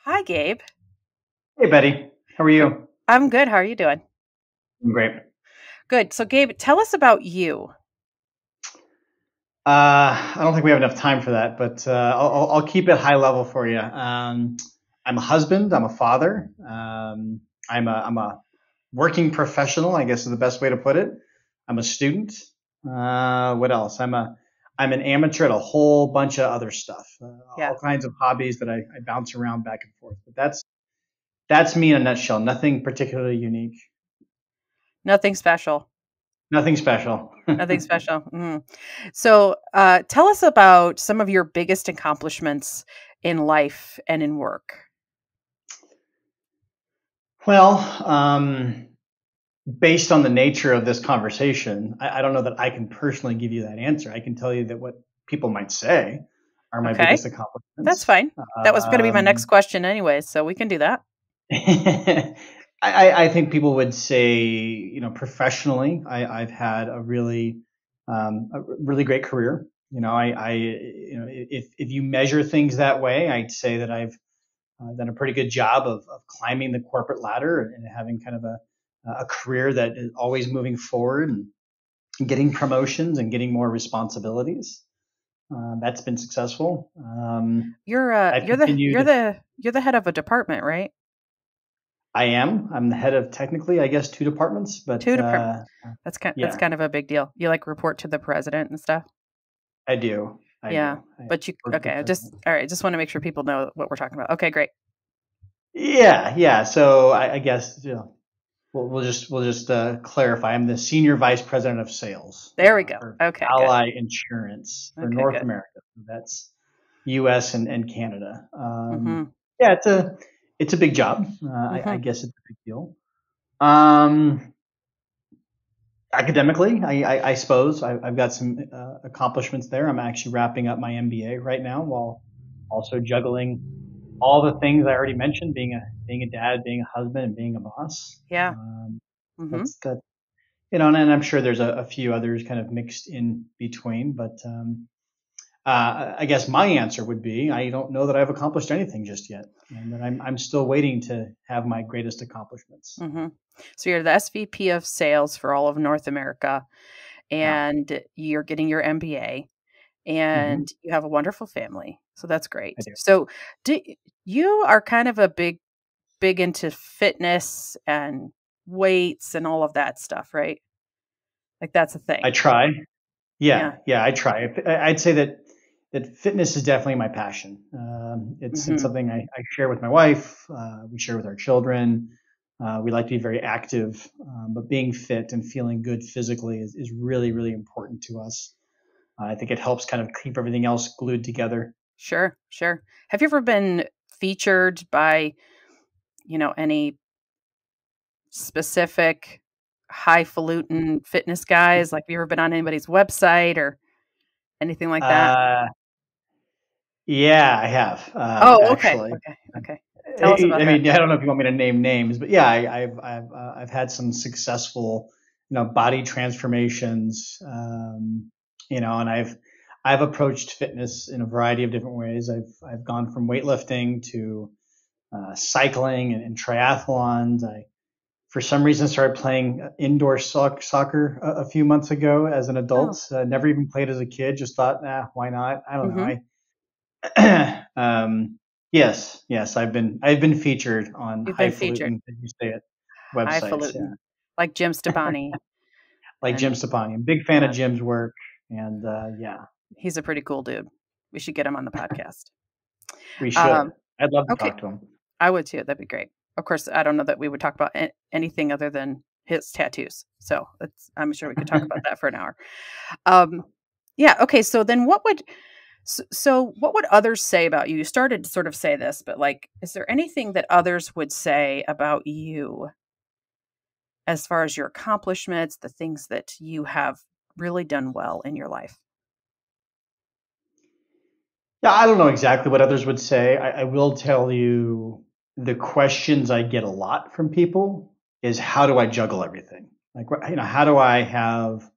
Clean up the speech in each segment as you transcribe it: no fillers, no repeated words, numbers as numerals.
Hi, Gabe. Hey, Betty. How are you? I'm good. How are you doing? I'm great. Good. So, Gabe, tell us about you. I don't think we have enough time for that, but I'll keep it high level for you. I'm a husband. I'm a father. I'm a working professional, I guess is the best way to put it. I'm a student. What else? I'm an amateur at a whole bunch of other stuff, Yeah, all kinds of hobbies that I bounce around back and forth. But that's me in a nutshell. Nothing particularly unique. nothing special. Nothing special. Nothing special. So, tell us about some of your biggest accomplishments in life and in work. Well, based on the nature of this conversation, I don't know that I can personally give you that answer. I can tell you that what people might say are my Okay, biggest that's accomplishments. fine. That was going to be my next Um, question anyway, so we can do that. I think people would say, professionally, I've had a really great career. If you measure things that way, I'd say that I've done a pretty good job of climbing the corporate ladder and having kind of a career that is always moving forward and getting promotions and getting more responsibilities. That's been successvul. You're I've you're the you're continued. the you're the head of a department, right? I am. I'm the head of technically, I guess, two departments, but Two departments. That's yeah, kind of a big deal. You like report to the president and stuff. I do. I Yeah, do. I but you work for okay? the I just president. all right. Just want to make sure people know what we're talking about. Okay, great. Yeah, yeah. So I guess we'll just clarify. I'm the senior vice president of sales There we go. for Okay, good. Ally Insurance for Okay, North good. America. That's U.S. and Canada. Mhm. Yeah, it's a big job. I Mhm. guess it's a big deal. Um, Academically, I suppose I've got some accomplishments there. I'm actually wrapping up my MBA right now while also juggling all the things I already mentioned: being a dad, being a husband, and being a boss. Yeah. Mhm. That and I'm sure there's a few others kind of mixed in between. But I guess my answer would be I don't know that I've accomplished anything just yet, and that I'm still waiting to have my greatest accomplishments. Mhm. So you're the SVP of sales for all of North America, Yeah. and you're getting your MBA, Hmm. and you have a wonderful family. So that's I great. do. So do you are kind of a big into fitness and weights and all of that stuff, right? Like that's a I thing. try. Yeah. Yeah, I try. I'd say that fitness is definitely my passion. It's Mhm. something I share with my wife. We share with our children. We like to be very active, but being fit and feeling good physically is really, really important to us. I think it helps kind of keep everything else glued together. Sure, sure. Have you ever been featured by, any specific highfalutin fitness guys? Like, have you ever been on anybody's website or anything like that? Uh, yeah, I have Oh, okay, actually. okay, okay. Tell us about I that. mean, I don't know if you want me to name names, but yeah, I've had some successful, body transformations, and I've approached fitness in a variety of different ways. I've gone from weightlifting to cycling and triathlons. I for some reason started playing indoor soccer a few months ago as an Oh, adult. Never even played as a kid. Just thought, why not? I don't know. mhm. Yes, I've been featured on You've been featured. highfalutin, as you say it, websites. Yeah, Highfalutin. Like Jim Stepani, like Jim and Stepani. I'm a big fan of yeah, Jim's work, and yeah, he's a pretty cool dude. We should get him on the podcast. we should. Um, I'd love to okay, talk to him. I would too, that'd be great. Of course, I don't know that we would talk about anything other than his tattoos, so that's I'm sure we could talk about that for an hour. Um, yeah, okay, so then what would others say about you? You started to sort of say this, but, like, is there anything that others would say about you as far as your accomplishments, the things that you have really done well in your life? Yeah, I don't know exactly what others would say. I will tell you the questions I get a lot from people is how do I juggle everything? Like, how do I have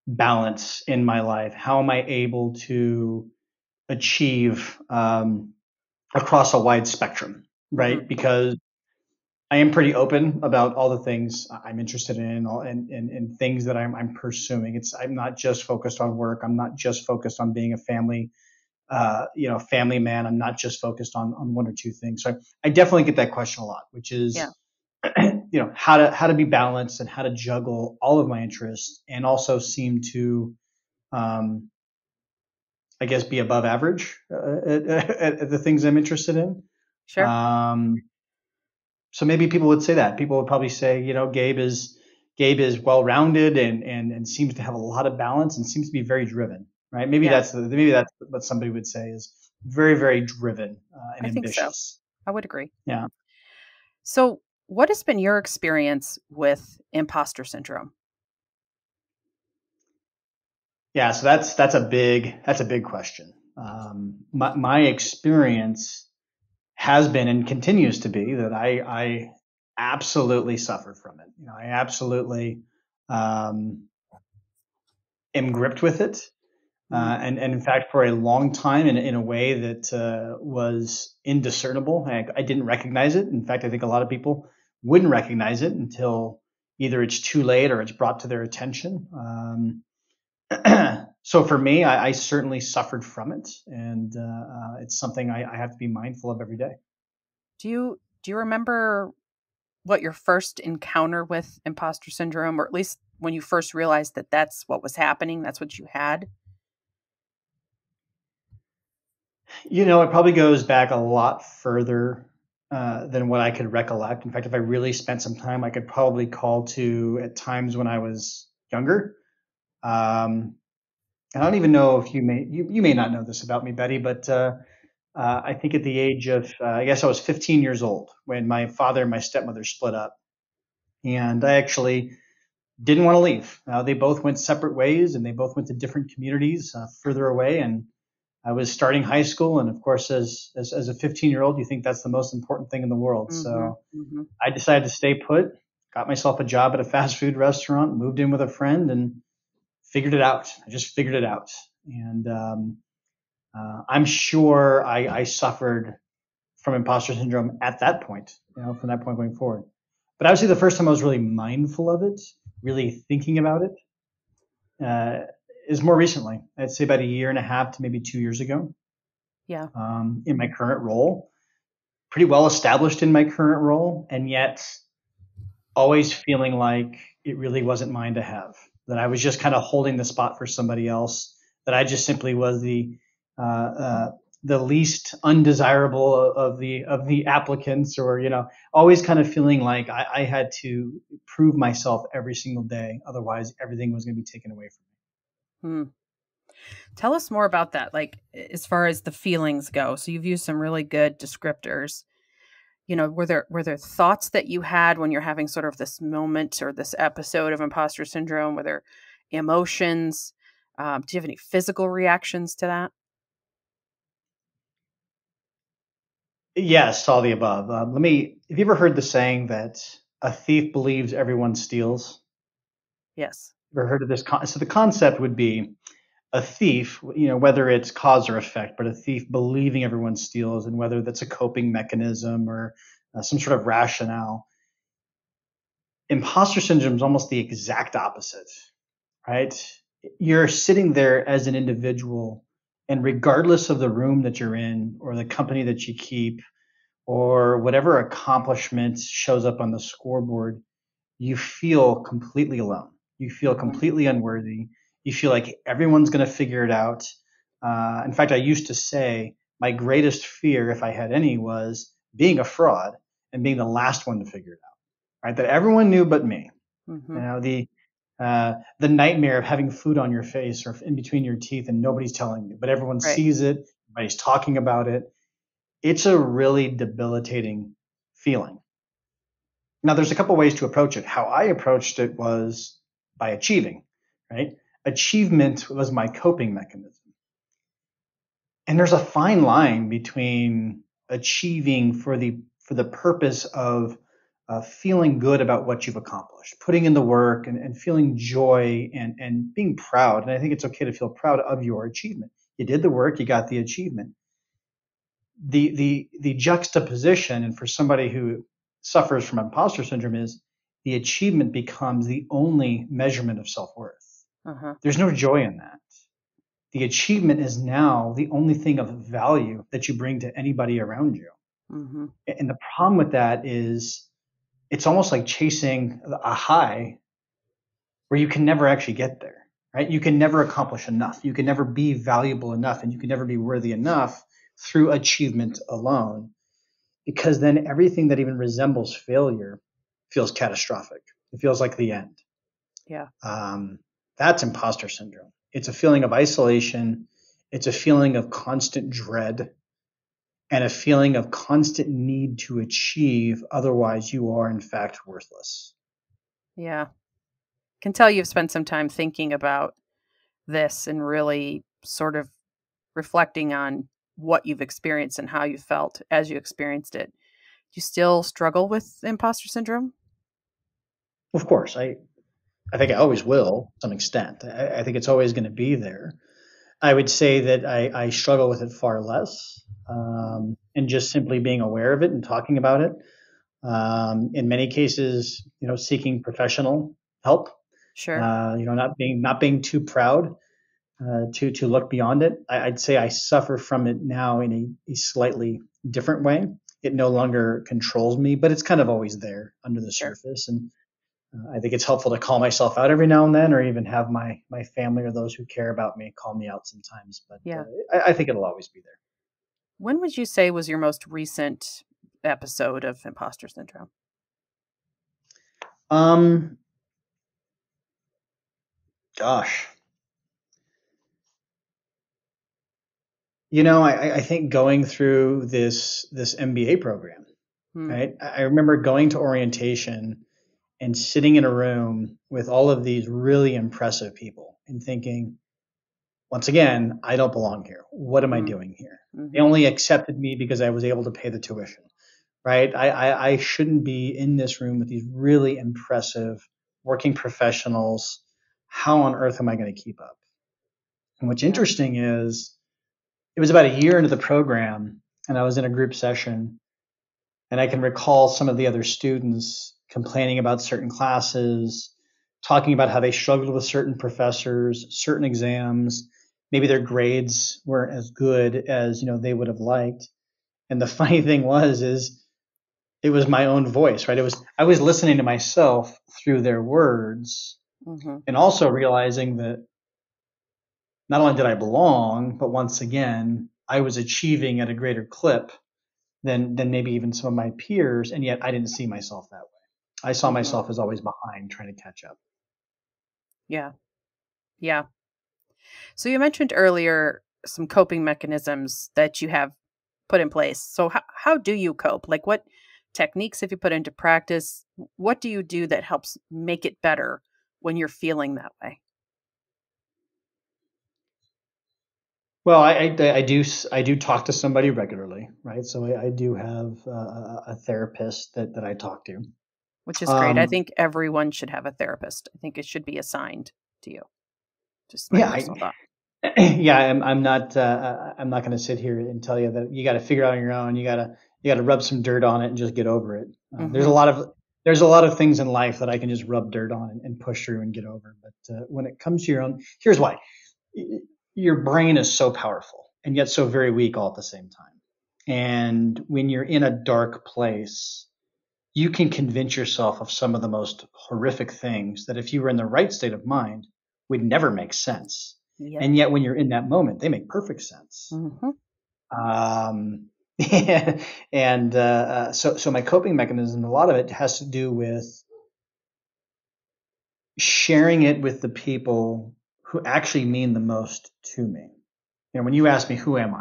balance in my life? How am I able to achieve across a wide spectrum? Mhm. right? Because I am pretty open about all the things I'm interested in, and things that I'm pursuing. I'm not just focused on work. I'm not just focused on being a family man. I'm not just focused on one or two things. So I definitely get that question a lot, which Yeah, is, how to be balanced and how to juggle all of my interests and also seem to, um, I guess, be above average at the things I'm interested in. sure. Um, so maybe people would say that. People would probably say, Gabe is well-rounded and seems to have a lot of balance and seems to be very driven, right? Yeah, Maybe that's what somebody would say is very, very driven and I think so. ambitious. I would agree. Yeah. So, what has been your experience with imposter syndrome? Yeah, so that's a big question. My experience has been and continues to be that I absolutely suffered from it. I absolutely um, am gripped with it, Mm, and in fact, for a long time, in a way that was indiscernible. I didn't recognize it. In fact, I think a lot of people wouldn't recognize it until either it's too late or it's brought to their attention. So for me, I certainly suffered from it, and it's something I have to be mindful of every day. do you remember what your first encounter with imposter syndrome, or at least when you first realized that that's what was happening, that's what you had? It probably goes back a lot further than what I could recollect. In fact, if I really spent some time, I could probably call to at times when I was younger. Um, I don't even know if you may not know this about me, Betty, but I think at the age of I guess I was 15 years old when my father and my stepmother split up, and I actually didn't want to leave. They both went separate ways, and they both went to different communities further away. And I was starting high school, and of course, as a 15-year-old, you think that's the most important thing in the world. Mhm, So mhm. I decided to stay put, got myself a job at a fast food restaurant, moved in with a friend, and figured it out. I just figured it out, and I'm sure I suffered from imposter syndrome at that point. From that point going forward. But I would say the first time I was really mindful of it, really thinking about it, uh, is more recently. I'd say about a year and a half to maybe 2 years ago. Yeah. In my current role, pretty well established in my current role, and yet always feeling like it really wasn't mine to have. That I was just kind of holding the spot for somebody else. That I just simply was uh, uh, the least undesirable of the applicants, or always kind of feeling like I had to prove myself every single day, otherwise everything was going to be taken away from Hmm. Tell us more about that, like, as far as the feelings go. So you've used some really good descriptors. Were there thoughts that you had when you're having sort of this moment or this episode of imposter syndrome? Were there emotions? Do you have any physical reactions to that? me. Yes, all the above. Have you ever heard the saying that a thief believes everyone steals? Yes. Ever heard of this? So the concept would be a thief, whether it's cause or effect, but a thief believing everyone steals, and whether that's a coping mechanism or some sort of rationale. Imposter syndrome is almost the exact opposite, right? You're sitting there as an individual, and regardless of the room that you're in, or the company that you keep, or whatever accomplishment shows up on the scoreboard, you feel completely alone. You feel Mhm. completely unworthy. You feel like everyone's going to figure it out. In fact, I used to say my greatest fear, if I had any, was being a fraud and being the last one to figure it out. Right? That everyone knew but me. Mhm. The nightmare of having food on your face or in between your teeth and nobody's telling you, but everyone Right. sees it. Everybody's talking about it. It's a really debilitating feeling. Now, there's a couple ways to approach it. How I approached it was by achieving, right? Achievement was my coping mechanism. And there's a fine line between achieving for the purpose of feeling good about what you've accomplished, putting in the work and feeling joy and being proud. And I think it's okay to feel proud of your achievement. You did the work, you got the achievement. the juxtaposition, and for somebody who suffers from imposter syndrome, is the achievement becomes the only measurement of self-worth. There's no joy in that. The achievement is now the only thing of value that you bring to anybody around you. And the problem with that is it's almost like chasing a high where you can never actually get there, right? You can never accomplish enough. You can never be valuable enough, and you can never be worthy enough through achievement alone, because then everything that even resembles failure feels catastrophic. It feels like the end. Yeah. That's imposter syndrome. It's a feeling of isolation. It's a feeling of constant dread and a feeling of constant need to achieve. Otherwise, you are, in fact, worthless. Yeah. Can tell you've spent some time thinking about this and really sort of reflecting on what you've experienced and how you felt as you experienced it. Do you still struggle with imposter syndrome? Of course, I think I always will to some extent. I think it's always going to be there. I would say that I struggle with it far less, and just simply being aware of it and talking about it. In many cases, seeking professional help. Sure. Not being too proud to look beyond it. I'd say I suffer from it now in a slightly different way. It no longer controls me, but it's kind of always there under the surface. And I think it's helpful to call myself out every now and then, or even have my family or those who care about me call me out sometimes. But Yeah. I think it'll always be there. When would you say was your most recent episode of imposter syndrome? Gosh. I think going through this MBA program, right? I remember going to orientation and sitting in a room with all of these really impressive people and thinking, once again, I don't belong here. What am I doing here? They only accepted me because I was able to pay the tuition, right? I shouldn't be in this room with these really impressive working professionals. How on earth am I going to keep up? And what's interesting is it was about a year into the program, and I was in a group session, and I can recall some of the other students complaining about certain classes, talking about how they struggled with certain professors, certain exams. Maybe their grades weren't as good as they would have liked. And the funny thing is it was my own voice, right? I was listening to myself through their words, and also realizing that not only did I belong, but once again, I was achieving at a greater clip than maybe even some of my peers, and yet I didn't see myself that way. I saw myself as always behind, trying to catch up. Yeah. Yeah. So you mentioned earlier some coping mechanisms that you have put in place. So how do you cope? Like, what techniques have you put into practice? What do you do that helps make it better when you're feeling that way? Well, I do talk to somebody regularly, right? So I do have a therapist that I talk to. Which is great. I think everyone should have a therapist. I think it should be assigned to you. Just my personal thought. Yeah, I'm not going to sit here and tell you that you got to figure it out on your own. You got to rub some dirt on it and just get over it. There's a lot of things in life that I can just rub dirt on and push through and get over. But when it comes to your own, here's why: your brain is so powerful and yet so very weak all at the same time. And when you're in a dark place, you can convince yourself of some of the most horrific things that, if you were in the right state of mind, would never make sense. Yep. And yet when you're in that moment, they make perfect sense. So my coping mechanism, a lot of it has to do with sharing it with the people who actually mean the most to me. When you ask me, who am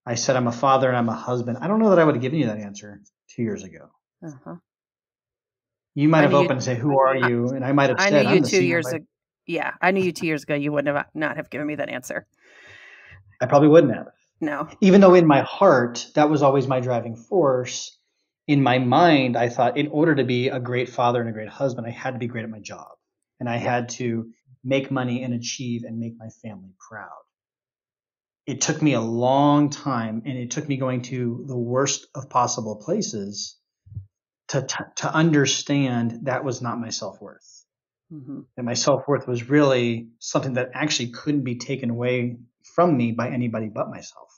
I said, I'm a father and I'm a husband. I don't know that I would have given you that answer 2 years ago. You might have opened and say, who are you? And I might have said, I knew you 2 years ago. Yeah, I knew you 2 years ago. You wouldn't have not have given me that answer. I probably wouldn't have. No. Even though in my heart, that was always my driving force. In my mind, I thought, in order to be a great father and a great husband, I had to be great at my job. And I had to make money and achieve and make my family proud. it took me a long time, and it took me going to the worst of possible places to understand that was not my self-worth. Mm-hmm. And my self-worth was really something that actually couldn't be taken away from me by anybody but myself.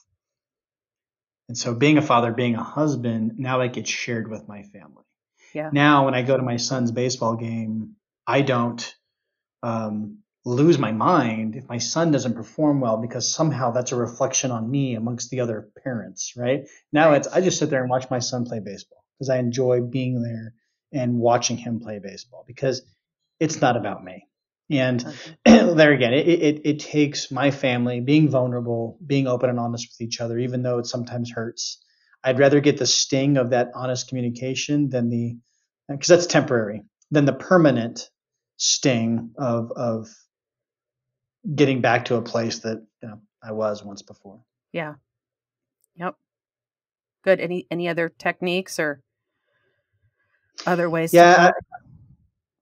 And so being a father, being a husband, now it gets shared with my family. Yeah. Now, when I go to my son's baseball game, I don't lose my mind if my son doesn't perform well, because somehow that's a reflection on me amongst the other parents, right? Now Right. I just sit there and watch my son play baseball because I enjoy being there and watching him play baseball, because it's not about me. And there again, it takes my family being vulnerable, being open and honest with each other, even though it sometimes hurts. I'd rather get the sting of that honest communication than because that's temporary, than the permanent sting of getting back to a place that I was once before. Yeah. Yep. Good. Any other techniques or other ways to Yeah, cope?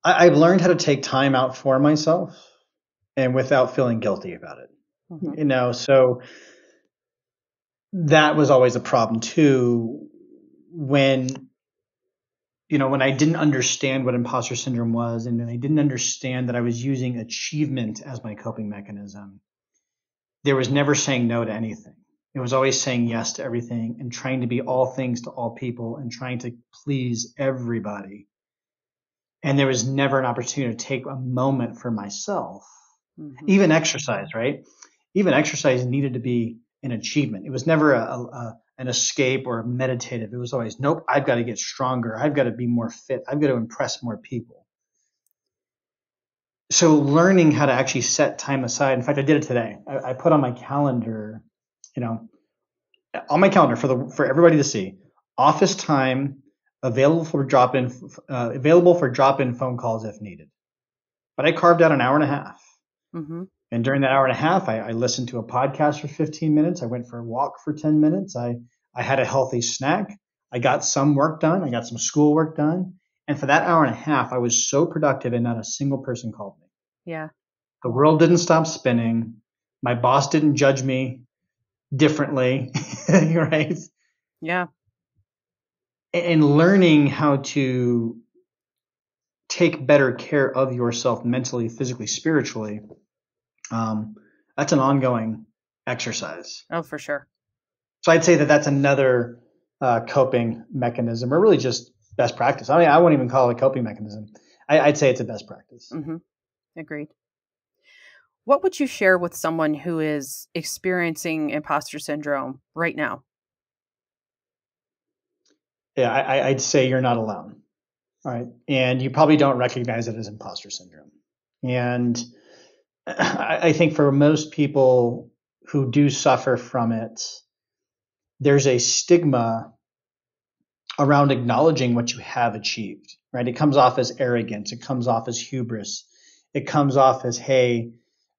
I've learned how to take time out for myself and without feeling guilty about it. Mm-hmm. So that was always a problem too, when when I didn't understand what imposter syndrome was, and I didn't understand that I was using achievement as my coping mechanism. There was never saying no to anything. It was always saying yes to everything and trying to be all things to all people and trying to please everybody. And there was never an opportunity to take a moment for myself. Mm-hmm. Even exercise, right? Even exercise needed to be an achievement. It was never an escape or a meditative. It was always, nope, I've got to get stronger. I've got to be more fit. I've got to impress more people. So learning how to actually set time aside. In fact, I did it today. I put on my calendar, on my calendar for everybody to see, office time available for drop-in phone calls if needed. But I carved out an hour and a half. Mm-hmm. And during that hour and a half, I listened to a podcast for 15 minutes. I went for a walk for 10 minutes. I had a healthy snack. I got some work done. I got some school work done. And for that hour and a half, I was so productive and not a single person called me. Yeah. The world didn't stop spinning. My boss didn't judge me differently, right? Yeah. And learning how to take better care of yourself mentally, physically, spiritually, that's an ongoing exercise. Oh, for sure. So I'd say that that's another coping mechanism, or really just best practice. I mean, I won't even call it a coping mechanism. I'd say it's a best practice. Mm-hmm. Agreed. What would you share with someone who is experiencing imposter syndrome right now? Yeah, I'd say you're not alone. All right. And you probably don't recognize it as imposter syndrome. And I think for most people who do suffer from it, there's a stigma around acknowledging what you have achieved, right? It comes off as arrogance. It comes off as hubris. It comes off as, hey,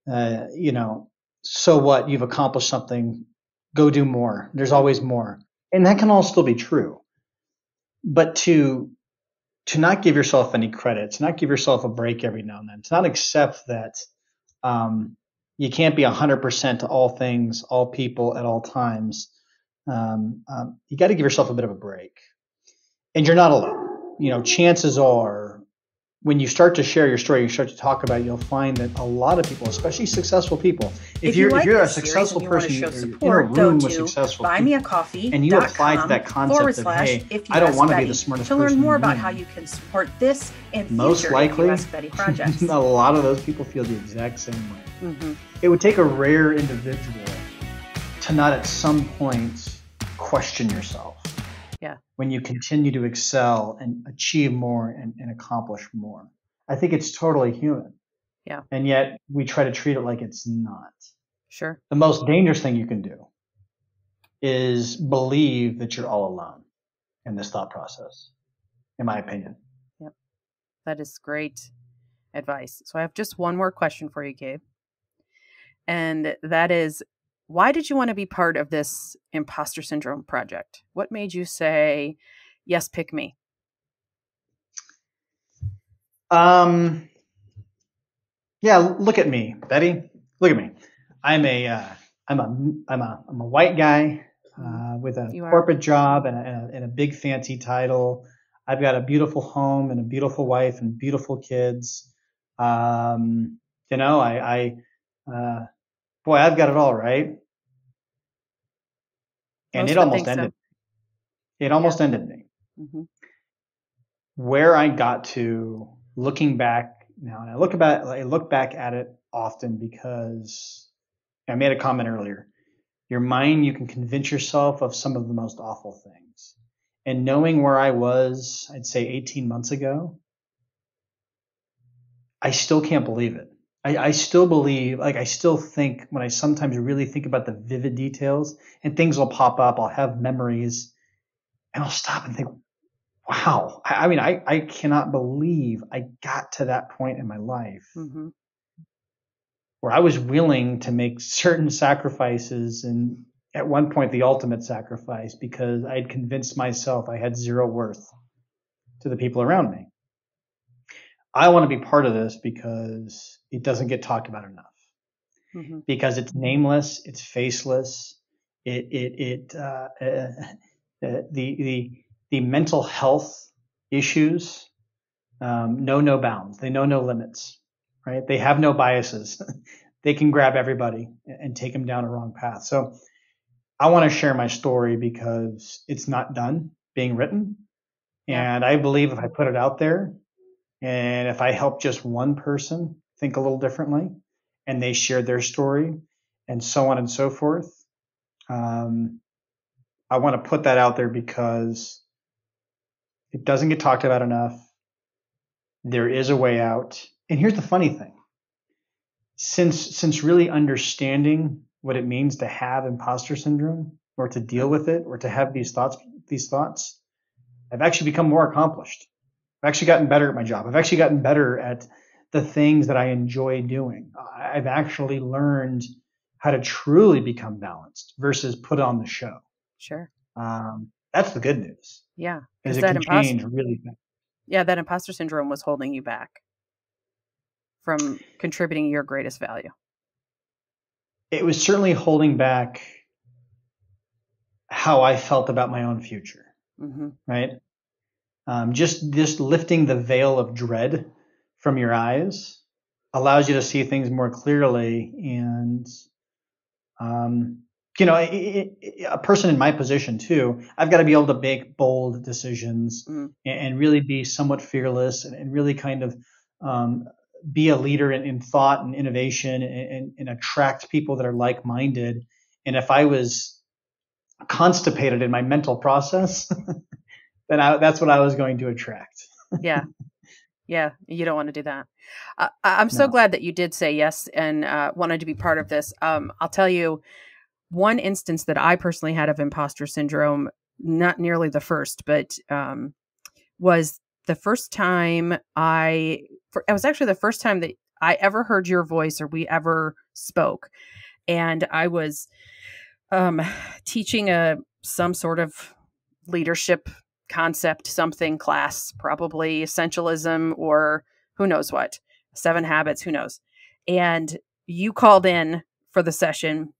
so what? You've accomplished something. Go do more. There's always more. And that can all still be true. But to not give yourself any credit, to not give yourself a break every now and then, to not accept that you can't be 100% to all things, all people at all times. You got to give yourself a bit of a break. And you're not alone. Chances are when you start to share your story, you start to talk about it, you'll find that a lot of people, especially successful people, if you're a successful person, you're in a room with successful people, and you apply to that concept of, hey, I don't want to be the smartest person to learn more in the about room. how you can support this and Most future likely, If You Ask Betty projects. a lot of those people feel the exact same way. Mm-hmm. It would take a rare individual to not at some point question yourself. Yeah. When you continue to excel and achieve more and accomplish more. I think it's totally human. Yeah. And yet we try to treat it like it's not. Sure. The most dangerous thing you can do is believe that you're all alone in this thought process, in my opinion. Yep. That is great advice. So I have just one more question for you, Gabe. And that is, why did you want to be part of this imposter syndrome project? What made you say, yes, pick me? Yeah, look at me, Betty. Look at me. I'm a I'm a white guy with a You are. corporate job and a big fancy title. I've got a beautiful home and a beautiful wife and beautiful kids. You know, boy, I've got it all, right? And Most it would almost think so. ended. It Yeah. almost ended me. Mm-hmm. Where I got to looking back now, and I look back at it often because I made a comment earlier. Your mind, you can convince yourself of some of the most awful things. And knowing where I was, I'd say 18 months ago, I still can't believe it. I still believe, like, I still think when I sometimes really think about the vivid details and things will pop up, I'll have memories and I'll stop and think, wow. I mean, I cannot believe I got to that point in my life Mm-hmm. where I was willing to make certain sacrifices, and at one point the ultimate sacrifice, because I had convinced myself I had zero worth to the people around me. I want to be part of this because it doesn't get talked about enough. Mm-hmm. Because it's nameless, it's faceless, the mental health issues know no bounds. They know no limits, right? They have no biases. They can grab everybody and take them down a wrong path. So I want to share my story because it's not done being written. Yeah. And I believe if I put it out there and if I help just one person think a little differently and they share their story and so on and so forth, I want to put that out there because it doesn't get talked about enough. There is a way out. And here's the funny thing. Since really understanding what it means to have imposter syndrome or to deal with it or to have these thoughts, I've actually become more accomplished. I've actually gotten better at my job. I've actually gotten better at the things that I enjoy doing. I've actually learned how to truly become balanced versus put on the show. Sure. That's the good news. Yeah. Is Because it can change really fast. Yeah, that imposter syndrome was holding you back from contributing your greatest value. It was certainly holding back how I felt about my own future, Mm-hmm. right? Just lifting the veil of dread from your eyes allows you to see things more clearly. And, you know, a person in my position too, I've got to be able to make bold decisions and really be somewhat fearless and really kind of be a leader in thought and innovation and attract people that are like-minded. And if I was constipated in my mental process, then that's what I was going to attract. Yeah. Yeah. You don't want to do that. I'm so No. glad that you did say yes and wanted to be part of this. I'll tell you one instance that I personally had of imposter syndrome, not nearly the first, but was the first time it was actually the first time that I ever heard your voice or we ever spoke. And I was teaching some sort of leadership concept, something class, probably essentialism or who knows what, 7 habits, who knows. And you called in for the session.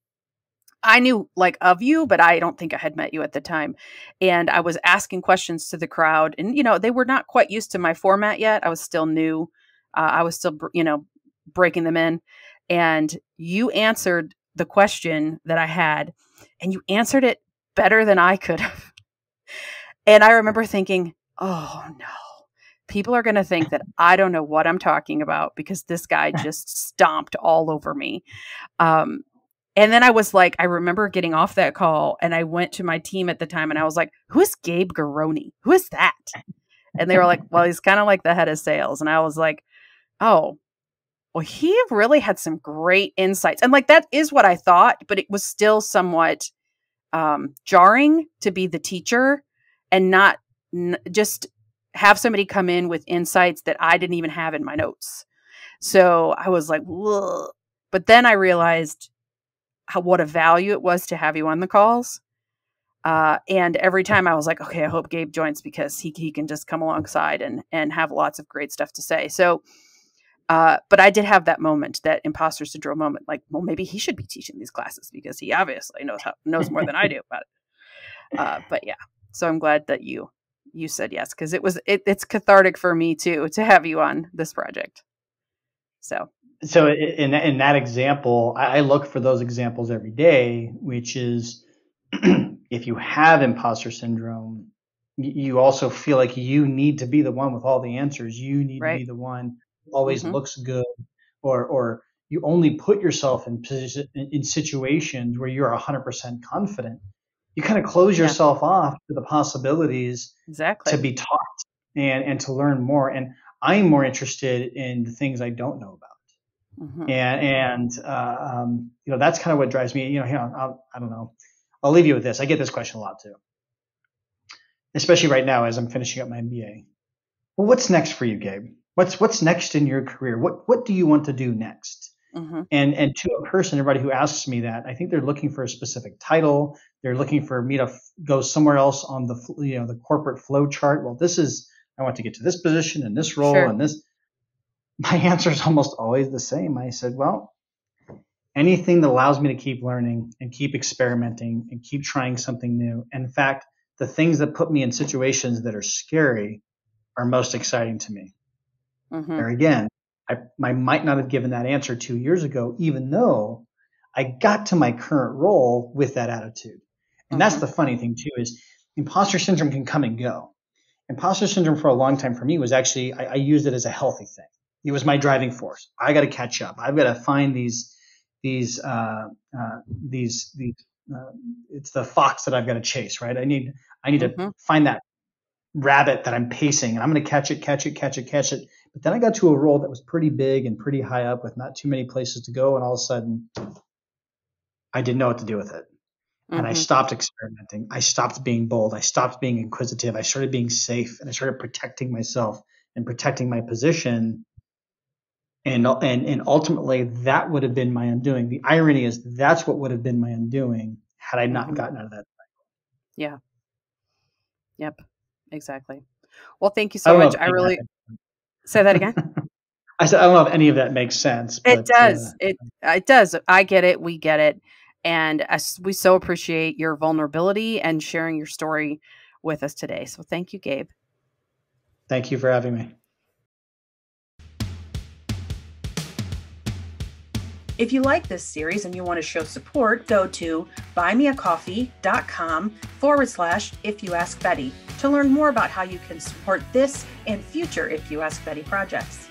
I knew like of you, but I don't think I had met you at the time. And I was asking questions to the crowd and, you know, they were not quite used to my format yet. I was still new. I was still, breaking them in. And you answered the question that I had and you answered it better than I could have. And I remember thinking, oh no, people are going to think that I don't know what I'm talking about because this guy just stomped all over me. And then I was like, I remember getting off that call and I went to my team at the time and I was like, who is Gabe Garroni? Who is that? And they were like, well, he's kind of like the head of sales. And I was like, oh, well, he really had some great insights. And like, that is what I thought, but it was still somewhat jarring to be the teacher and not just have somebody come in with insights that I didn't even have in my notes. So I was like, ugh. But then I realized what a value it was to have you on the calls. And every time I was like, okay, I hope Gabe joins because he can just come alongside and have lots of great stuff to say. So But I did have that moment, that imposter syndrome moment, like, well, maybe he should be teaching these classes because he obviously knows more than I do about it. But yeah, so I'm glad that you said yes, because it's cathartic for me too to have you on this project. So in that example, I look for those examples every day, which is if you have imposter syndrome, you also feel like you need to be the one with all the answers. You need to be the one who always looks good, or you only put yourself in situations where you're 100% confident. You kind of close yourself off to the possibilities to be taught and to learn more. And I'm more interested in the things I don't know about. And that's kind of what drives me. I don't know. I'll leave you with this. I get this question a lot too, especially right now as I'm finishing up my MBA. Well, what's next for you, Gabe? What's next in your career? What do you want to do next? And to a person, everybody who asks me that, I think they're looking for a specific title. They're looking for me to go somewhere else on the corporate flow chart. Well, I want to get to this position and this role and this. My answer is almost always the same. I said, well, anything that allows me to keep learning and keep experimenting and keep trying something new. And in fact, the things that put me in situations that are scary are most exciting to me. There again, I might not have given that answer 2 years ago, even though I got to my current role with that attitude. And that's the funny thing too, is imposter syndrome can come and go. Imposter syndrome for a long time for me was actually, I used it as a healthy thing. It was my driving force. I got to catch up. I've got to find it's the fox that I've got to chase, right? I need to find that rabbit that I'm pacing, and I'm going to catch it. But then I got to a role that was pretty big and pretty high up with not too many places to go. And all of a sudden I didn't know what to do with it. And I stopped experimenting. I stopped being bold. I stopped being inquisitive. I started being safe, and I started protecting myself and protecting my position. And ultimately that would have been my undoing. The irony is that's what would have been my undoing had I not gotten out of that cycle. Yeah. Yep. Exactly. Well, thank you so much. I really say that again. I said, I don't know if any of that makes sense. But, it does. It does. I get it. We get it. And we so appreciate your vulnerability and sharing your story with us today. So thank you, Gabe. Thank you for having me. If you like this series and you want to show support, go to buymeacoffee.com/ifyouaskbetty to learn more about how you can support this and future If You Ask Betty projects.